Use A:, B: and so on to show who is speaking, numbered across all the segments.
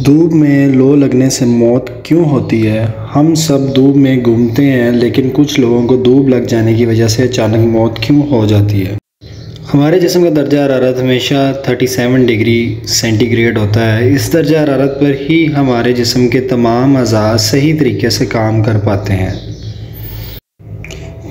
A: धूप में लो लगने से मौत क्यों होती है? हम सब धूप में घूमते हैं, लेकिन कुछ लोगों को धूप लग जाने की वजह से अचानक मौत क्यों हो जाती है? हमारे जिस्म का दर्जा हरारत हमेशा 37 डिग्री सेंटीग्रेड होता है। इस दर्जा हरारत पर ही हमारे जिस्म के तमाम अज़ा सही तरीके से काम कर पाते हैं।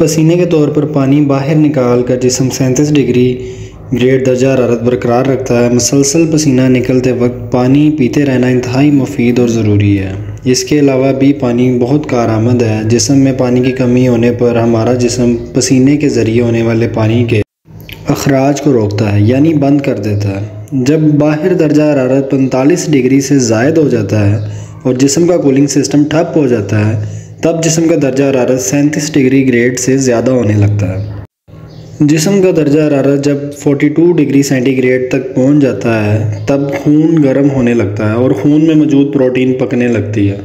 A: पसीने के तौर पर पानी बाहर निकाल कर जिस्म 37 डिग्री ग्रेड दर्जा हरारत बरकरार रखता है। मुसलसल पसीना निकलते वक्त पानी पीते रहना इंतहाई मुफीद और ज़रूरी है। इसके अलावा भी पानी बहुत कारआमद है। जिस्म में पानी की कमी होने पर हमारा जिस्म पसीने के ज़रिए होने वाले पानी के अखराज को रोकता है, यानी बंद कर देता है। जब बाहर दर्जा हरारत 45 डिग्री से ज़ायद हो जाता है और जिस्म का कूलिंग सिस्टम ठप हो जाता है, तब जिस्म का दर्जा हरारत 37 डिग्री ग्रेड से ज़्यादा होने लगता है। जिस्म का दर्जा हरारत जब 42 डिग्री सेंटीग्रेड तक पहुंच जाता है, तब खून गर्म होने लगता है और खून में मौजूद प्रोटीन पकने लगती है।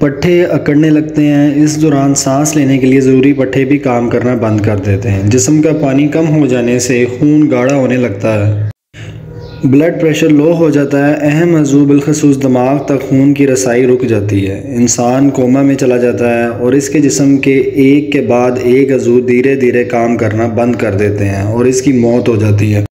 A: पट्ठे अकड़ने लगते हैं। इस दौरान सांस लेने के लिए ज़रूरी पट्ठे भी काम करना बंद कर देते हैं। जिस्म का पानी कम हो जाने से खून गाढ़ा होने लगता है। ब्लड प्रेशर लो हो जाता है। अहम अज़ू बिलखसूस दिमाग तक खून की रसाई रुक जाती है। इंसान कोमा में चला जाता है और इसके जिस्म के एक के बाद एक अज़ू धीरे धीरे काम करना बंद कर देते हैं और इसकी मौत हो जाती है।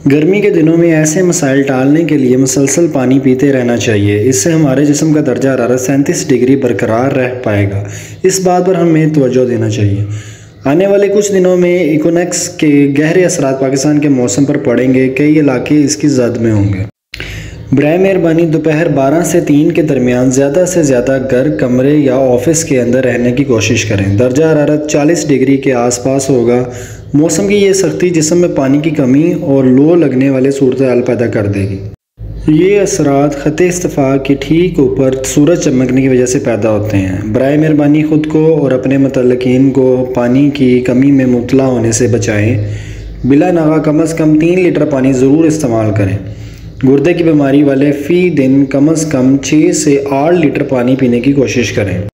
A: गर्मी के दिनों में ऐसे मसाइल टालने के लिए मुसलसल पानी पीते रहना चाहिए। इससे हमारे जिस्म का दर्जा हरारत 37 डिग्री बरकरार रह पाएगा। इस बात पर हमें तवज्जो देना चाहिए। आने वाले कुछ दिनों में इकोनॉक्स के गहरे असरात पाकिस्तान के मौसम पर पड़ेंगे। कई इलाके इसकी जद में होंगे। बराए मेहरबानी दोपहर 12 से 3 के दरमियान ज़्यादा से ज़्यादा घर, कमरे या ऑफिस के अंदर रहने की कोशिश करें। दर्जा हरारत 40 डिग्री के आसपास होगा। मौसम की ये सख्ती जिस्म में पानी की कमी और लो लगने वाले सूरत हाल पैदा कर देगी। ये असरात ख़त्े इस्तिफ़ा के ठीक ऊपर सूरज चमकने की वजह से पैदा होते हैं। बराए मेहरबानी ख़ुद को और अपने मुतल्लिकीन को पानी की कमी में मुब्तला होने से बचाएं। बिला नागा कम अज़ कम 3 लीटर पानी ज़रूर इस्तेमाल करें। गुर्दे की बीमारी वाले फ़ी दिन कम अज़ कम 6 से 8 लीटर पानी पीने की कोशिश करें।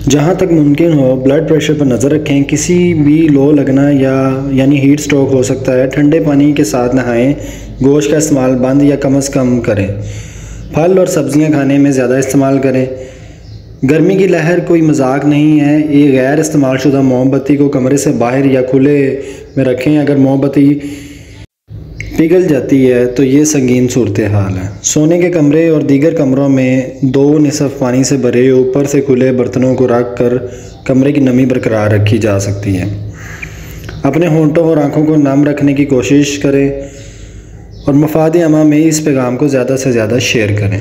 A: जहाँ तक मुमकिन हो ब्लड प्रेशर पर नज़र रखें। किसी भी लो लगना यानी हीट स्ट्रोक हो सकता है। ठंडे पानी के साथ नहाएं। गोश्त का इस्तेमाल बंद या कम अज़ कम करें। फल और सब्ज़ियाँ खाने में ज़्यादा इस्तेमाल करें। गर्मी की लहर कोई मजाक नहीं है। ये गैर इस्तेमाल शुदा मोमबत्ती को कमरे से बाहर या खुले में रखें। अगर मोमबत्ती पिघल जाती है तो ये संगीन सूरत हाल है। सोने के कमरे और दीगर कमरों में 2 निसफ पानी से भरे ऊपर से खुले बर्तनों को रख कर कमरे की नमी बरकरार रखी जा सकती है। अपने होंठों और आँखों को नम रखने की कोशिश करें और मफाद आमा में इस पैगाम को ज़्यादा से ज़्यादा शेयर करें।